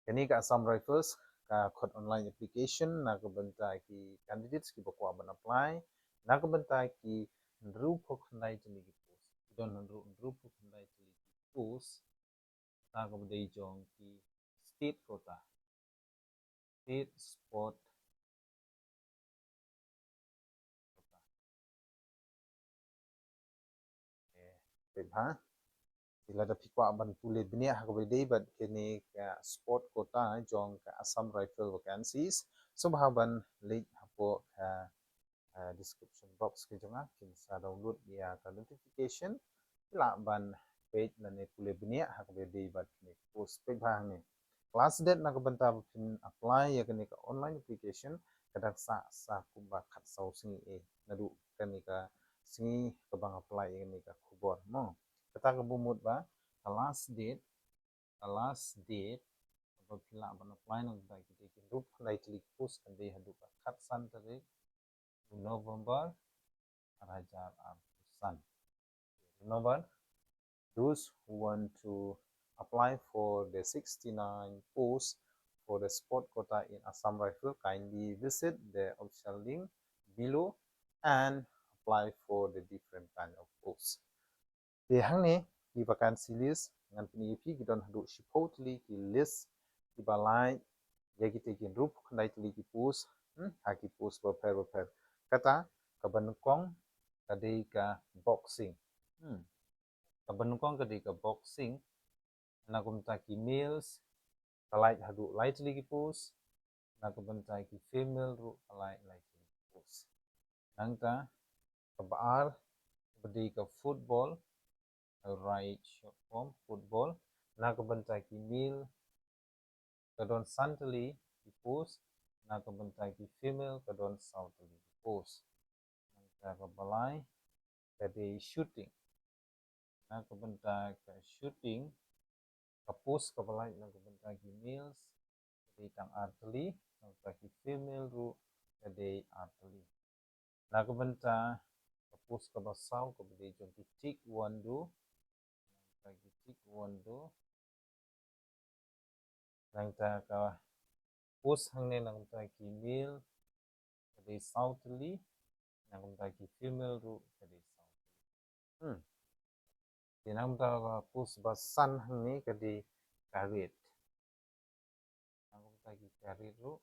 Kini ka Assam Rifles ka khot online application na kabanta ki candidates ki bakwa ban apply na kabanta ki ndru phok nai tini ki post don ndru phok nai tini ki post na kabdai jong ki state quota state sport quota sila da pikwa ban pule bnia ha ko dei bat kini ka sport quota jong ka Assam Rifle vacancies so ban link hapo ka description box ke jonga kin sa download ya ka notification la ban page na ne pule bnia ha ko dei bat ni post pe bang ni class date na ka banta pin apply ya kini ka online application kadak sa kumba khat sau singi e nadu kani ka singi ka bang apply ya kini ka khubor mo kata ka bumut ba last date apabila ban apply nang ba kita rup lai klik post kan dei hadu ka khat san tarik November Rajar Artusan November those who want to apply for the 69 posts for the sport quota in Assam Rifle kindly visit the official link below and apply for the different kind of posts. Di hang ni di vacancy list ngan penipi kita hadu shipotli ki list di balai ya kita kin rup kandai tli ki post haki post beper kata kabanukong kadai ka boxing kabanukong kadai ka boxing na kumta ki males kalai hadu light tli ki post na kumta ki female ru kalai light tli ki post nangta kabar kadai ka football right short form football na kabanta ki male kadon santali ki post na kabanta ki female kadon sautali ki post na kabalai kade shooting na kabanta ka shooting ka post kabalai na kabanta ki males kade tang artali na ki female ru kade artali na kabanta ka post kabasau kabade jong ki tik wando gitik wondo nang ta ka post hangne nang ta ki male kade southly nang ta ki female ru kade southly di nang ta ka post basan hangne kade karit nang ta ki karit ru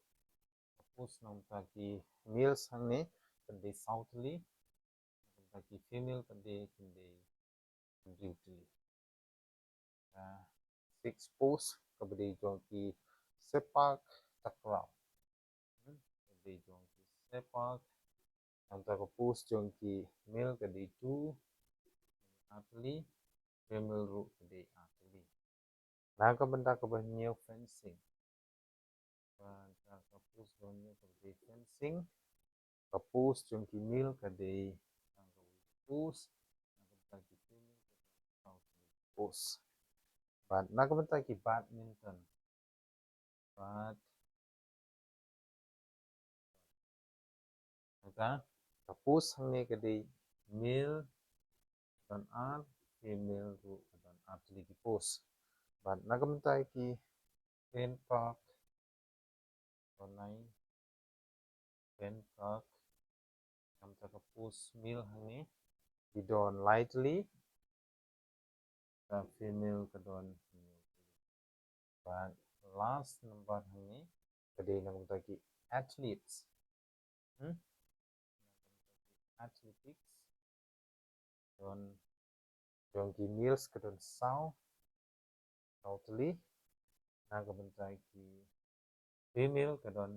post nang ta ki males hangne kade southly nang ta ki female kade duty six post kabadi jong ki sepak takraw kabadi jong ki sepak antara ka post jong ki male kadi tu atli female ru kadi atli na ka benda ka banyo fencing ka post jong ni kadi fencing ka post jong ki male kadi post na ka female kadi post but na ka benda ki badminton maka kapus hangne kadi male dan art female ru dan art lagi post but nagamentay ki pen park online pen park namta kapus male hangne didon lightly dan female kadon but last number hangne kadi nagamentay ki athletes athletics don ki meals kadon totally nagamentay ki female kadon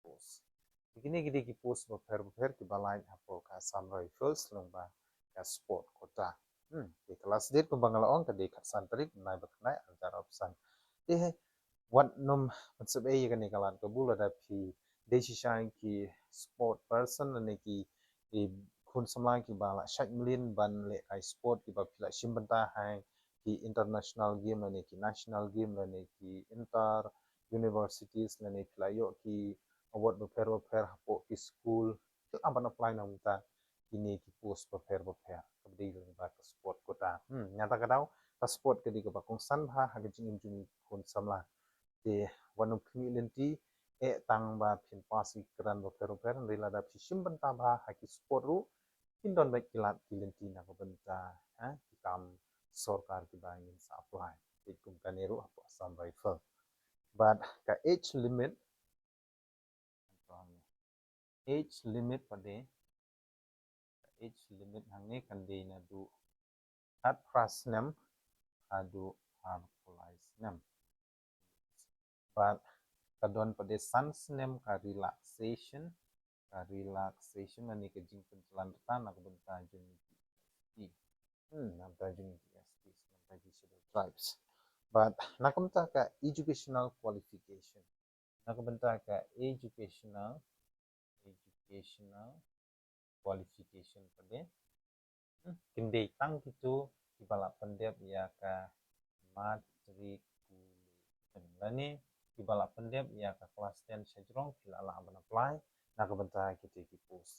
post begini gidi ki post beper ki balai hapo ka Assam Rifles lomba ka sport kota di kelas dit pembangalaong kadi katsan tarik nai baknai antara opsan what nom maksud kan ni kalan kabul ada pi decision ki sport person ni ki kun samlang ki bala shak milin ban le kai sport ki ba pila shimbanta hai ki international game ni ki national game ni ki inter universities ni pila yo ki award beper hapo ki school tu aban apply na muta ini ki post beper kabdi ba sport kota nyata kadau pasport ke di ke bakong san ha ha ke jing juni kon samla de wanu pemilenti tang ba pin pasi keran bo pero peran rila da sim benta ba ha ki sport ru pindon baik kilat kilenti na ko benta ha kam sorkar ki bangin sa apply ikum kaneru apa Assam Rifle but ka age limit pada age limit hangne kande na du at pras nem adu harpolize nem but kadon pada sans nem ka relaxation ani ke jing pencelan tan aku benta jung namta jung namta schedule tribes but nakamta ka educational qualification nakamta ka educational qualification pada kende tang itu ibala pendep ya ka matriculation lani ibala pendep ya ka kelas 10 sejrong pila ala apply nakabenta kita ki post